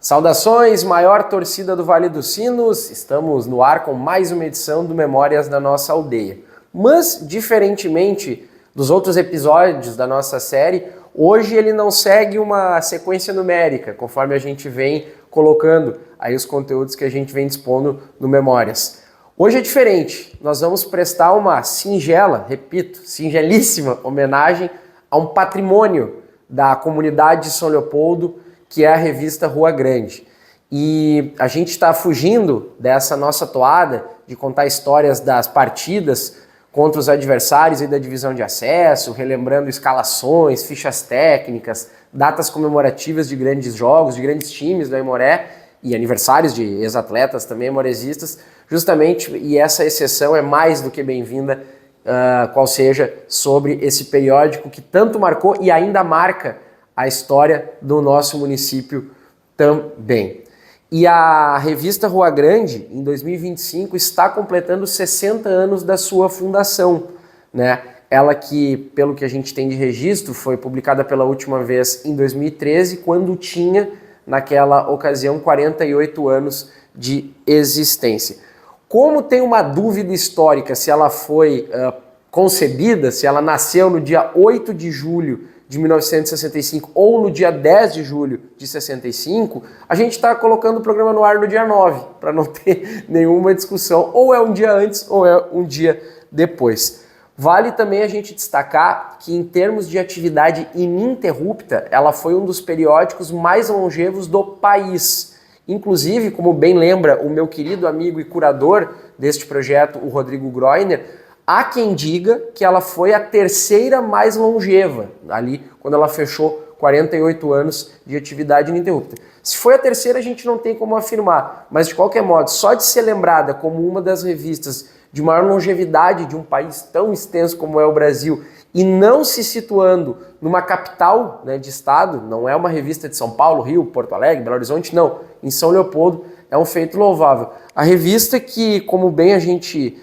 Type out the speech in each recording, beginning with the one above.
Saudações, maior torcida do Vale dos Sinos, estamos no ar com mais uma edição do Memórias da Nossa Aldeia. Mas, diferentemente dos outros episódios da nossa série, hoje ele não segue uma sequência numérica, conforme a gente vem colocando aí os conteúdos que a gente vem dispondo no Memórias. Hoje é diferente, nós vamos prestar uma singela, repito, singelíssima homenagem a um patrimônio da comunidade de São Leopoldo, que é a revista Rua Grande. E a gente está fugindo dessa nossa toada de contar histórias das partidas contra os adversários aí da divisão de acesso, relembrando escalações, fichas técnicas, datas comemorativas de grandes jogos, de grandes times do Aimoré e aniversários de ex-atletas também aimoresistas, justamente, e essa exceção é mais do que bem-vinda, qual seja, sobre esse periódico que tanto marcou e ainda marca a história do nosso município também. E a revista Rua Grande, em 2025, está completando 60 anos da sua fundação, né? Ela que, pelo que a gente tem de registro, foi publicada pela última vez em 2013, quando tinha, naquela ocasião, 48 anos de existência. Como tem uma dúvida histórica se ela foi concebida, se ela nasceu no dia 8 de julho de 1965 ou no dia 10 de julho de 65, a gente está colocando o programa no ar no dia 9, para não ter nenhuma discussão, ou é um dia antes ou é um dia depois. Vale também a gente destacar que, em termos de atividade ininterrupta, ela foi um dos periódicos mais longevos do país. Inclusive, como bem lembra o meu querido amigo e curador deste projeto, o Rodrigo Groiner, há quem diga que ela foi a terceira mais longeva, ali quando ela fechou 48 anos de atividade ininterrupta. Se foi a terceira, a gente não tem como afirmar, mas de qualquer modo, só de ser lembrada como uma das revistas de maior longevidade de um país tão extenso como é o Brasil, e não se situando numa capital, né, de estado, não é uma revista de São Paulo, Rio, Porto Alegre, Belo Horizonte, não, em São Leopoldo, é um feito louvável. A revista que, como bem a gente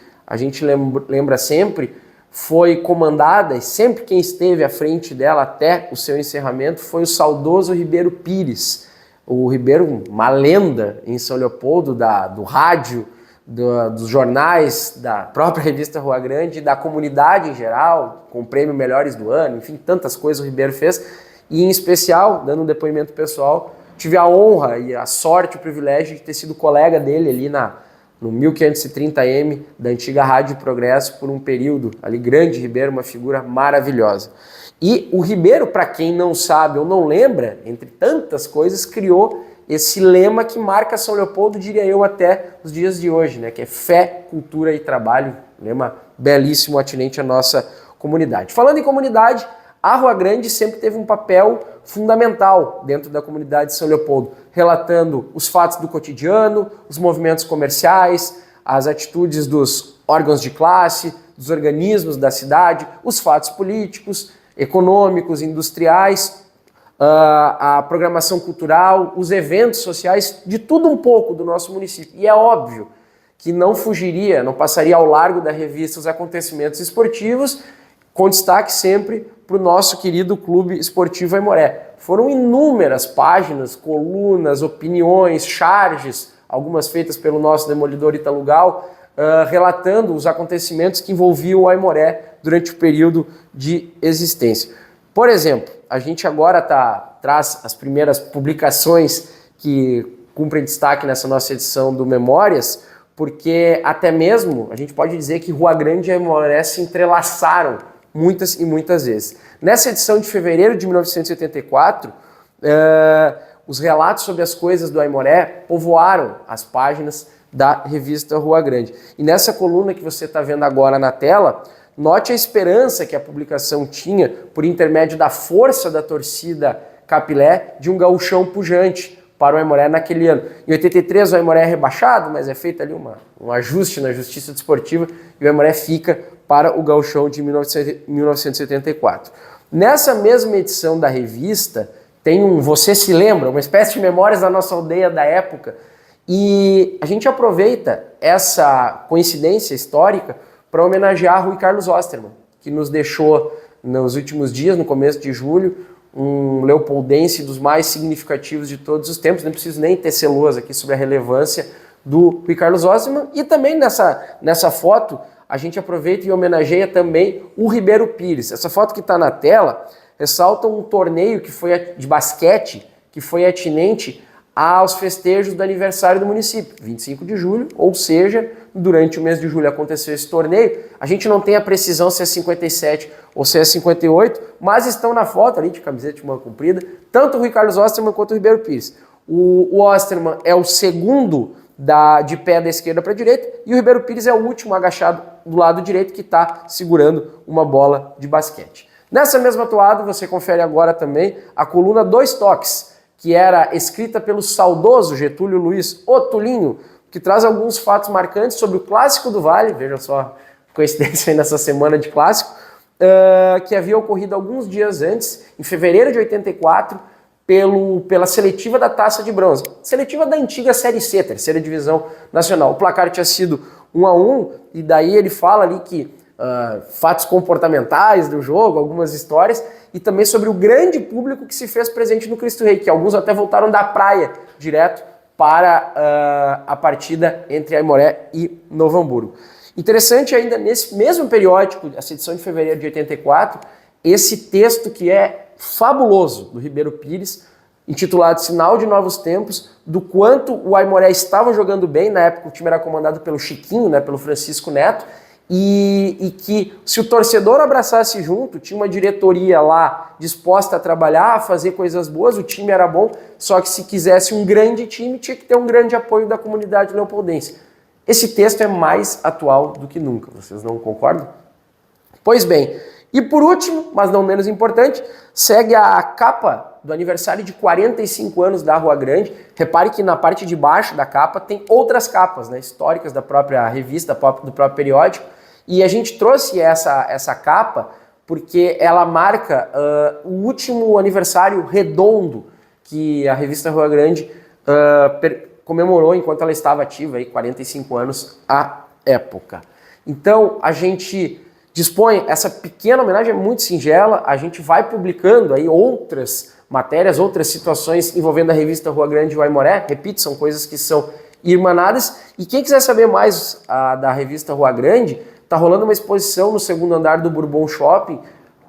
lembra sempre, foi comandada, e sempre quem esteve à frente dela até o seu encerramento foi o saudoso Ribeiro Pires. O Ribeiro, uma lenda em São Leopoldo, do rádio, dos jornais, da própria revista Rua Grande, da comunidade em geral, com o prêmio Melhores do Ano, enfim, tantas coisas o Ribeiro fez. E em especial, dando um depoimento pessoal, tive a honra e a sorte, o privilégio de ter sido colega dele ali no 1530M da antiga Rádio Progresso por um período ali grande. Ribeiro, uma figura maravilhosa. E o Ribeiro, para quem não sabe ou não lembra, entre tantas coisas, criou esse lema que marca São Leopoldo, diria eu, até os dias de hoje, né? Que é fé, cultura e trabalho, lema belíssimo, atinente à nossa comunidade. Falando em comunidade, a Rua Grande sempre teve um papel fundamental dentro da comunidade de São Leopoldo, relatando os fatos do cotidiano, os movimentos comerciais, as atitudes dos órgãos de classe, dos organismos da cidade, os fatos políticos, econômicos, industriais, a programação cultural, os eventos sociais, de tudo um pouco do nosso município. E é óbvio que não fugiria, não passaria ao largo da revista os acontecimentos esportivos, com destaque sempre para o nosso querido Clube Esportivo Aimoré. Foram inúmeras páginas, colunas, opiniões, charges, algumas feitas pelo nosso demolidor Ítalo Gal, relatando os acontecimentos que envolviam o Aimoré durante o período de existência. Por exemplo, a gente agora traz as primeiras publicações que cumprem destaque nessa nossa edição do Memórias, porque até mesmo a gente pode dizer que Rua Grande e Aimoré se entrelaçaram muitas e muitas vezes. Nessa edição de fevereiro de 1984, os relatos sobre as coisas do Aimoré povoaram as páginas da revista Rua Grande. E nessa coluna que você está vendo agora na tela, note a esperança que a publicação tinha, por intermédio da força da torcida Capilé, de um gauchão pujante para o Aimoré naquele ano. Em 83 o Aimoré é rebaixado, mas é feito ali um ajuste na Justiça Desportiva e o Aimoré fica para o gauchão de 1974. Nessa mesma edição da revista, tem você se lembra, uma espécie de memórias da nossa aldeia da época, e a gente aproveita essa coincidência histórica para homenagear Rui Carlos Osterman, que nos deixou nos últimos dias, no começo de julho, um leopoldense dos mais significativos de todos os tempos, não preciso nem ter celoso aqui sobre a relevância do Rui Carlos Ostermann. E também nessa foto a gente aproveita e homenageia também o Ribeiro Pires. Essa foto que está na tela ressalta um torneio que foi de basquete, que foi atinente aos festejos do aniversário do município, 25 de julho, ou seja, durante o mês de julho aconteceu esse torneio. A gente não tem a precisão se é 57 ou se é 58, mas estão na foto ali de camiseta de manga comprida, tanto o Rui Carlos Ostermann quanto o Ribeiro Pires. O Ostermann é o segundo de pé da esquerda para a direita e o Ribeiro Pires é o último agachado do lado direito que está segurando uma bola de basquete. Nessa mesma toada você confere agora também a coluna Dois Toques, que era escrita pelo saudoso Getúlio Luiz, o Tulinho, que traz alguns fatos marcantes sobre o Clássico do Vale, veja só, coincidência aí nessa semana de Clássico, que havia ocorrido alguns dias antes, em fevereiro de 84, pela seletiva da Taça de Bronze, seletiva da antiga Série C, terceira divisão nacional. O placar tinha sido 1-1, e daí ele fala ali que fatos comportamentais do jogo, algumas histórias, e também sobre o grande público que se fez presente no Cristo Rei, que alguns até voltaram da praia direto para a partida entre Aimoré e Novo Hamburgo. Interessante ainda, nesse mesmo periódico, essa edição de fevereiro de 84, esse texto que é fabuloso do Ribeiro Pires, intitulado Sinal de Novos Tempos, do quanto o Aimoré estava jogando bem. Na época o time era comandado pelo Chiquinho, né, pelo Francisco Neto, e que se o torcedor abraçasse junto, tinha uma diretoria lá disposta a trabalhar, a fazer coisas boas, o time era bom, só que se quisesse um grande time, tinha que ter um grande apoio da comunidade leopoldense. Esse texto é mais atual do que nunca, vocês não concordam? Pois bem, e por último, mas não menos importante, segue a capa do aniversário de 45 anos da Rua Grande. Repare que na parte de baixo da capa tem outras capas, né, históricas da própria revista, do próprio periódico, e a gente trouxe essa capa porque ela marca o último aniversário redondo que a revista Rua Grande comemorou enquanto ela estava ativa, aí, 45 anos à época. Então a gente dispõe, essa pequena homenagem é muito singela, a gente vai publicando aí outras matérias, outras situações envolvendo a revista Rua Grande e o Aimoré, repito, são coisas que são irmanadas, e quem quiser saber mais da revista Rua Grande, tá rolando uma exposição no segundo andar do Bourbon Shopping,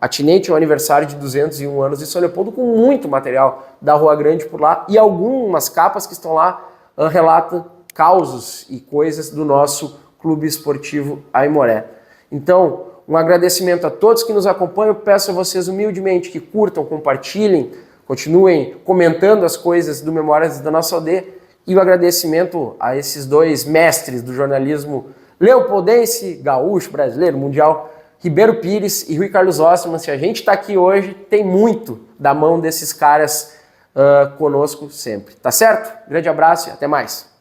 atinente ao aniversário de 201 anos de São Leopoldo, com muito material da Rua Grande por lá, e algumas capas que estão lá relatam causos e coisas do nosso Clube Esportivo Aimoré. Então, um agradecimento a todos que nos acompanham. Eu peço a vocês humildemente que curtam, compartilhem, continuem comentando as coisas do Memórias da Nossa Aldeia. E o agradecimento a esses dois mestres do jornalismo leopoldense, gaúcho, brasileiro, mundial, Ribeiro Pires e Rui Carlos Ostermann. Se a gente está aqui hoje, tem muito da mão desses caras conosco sempre. Tá certo? Grande abraço e até mais.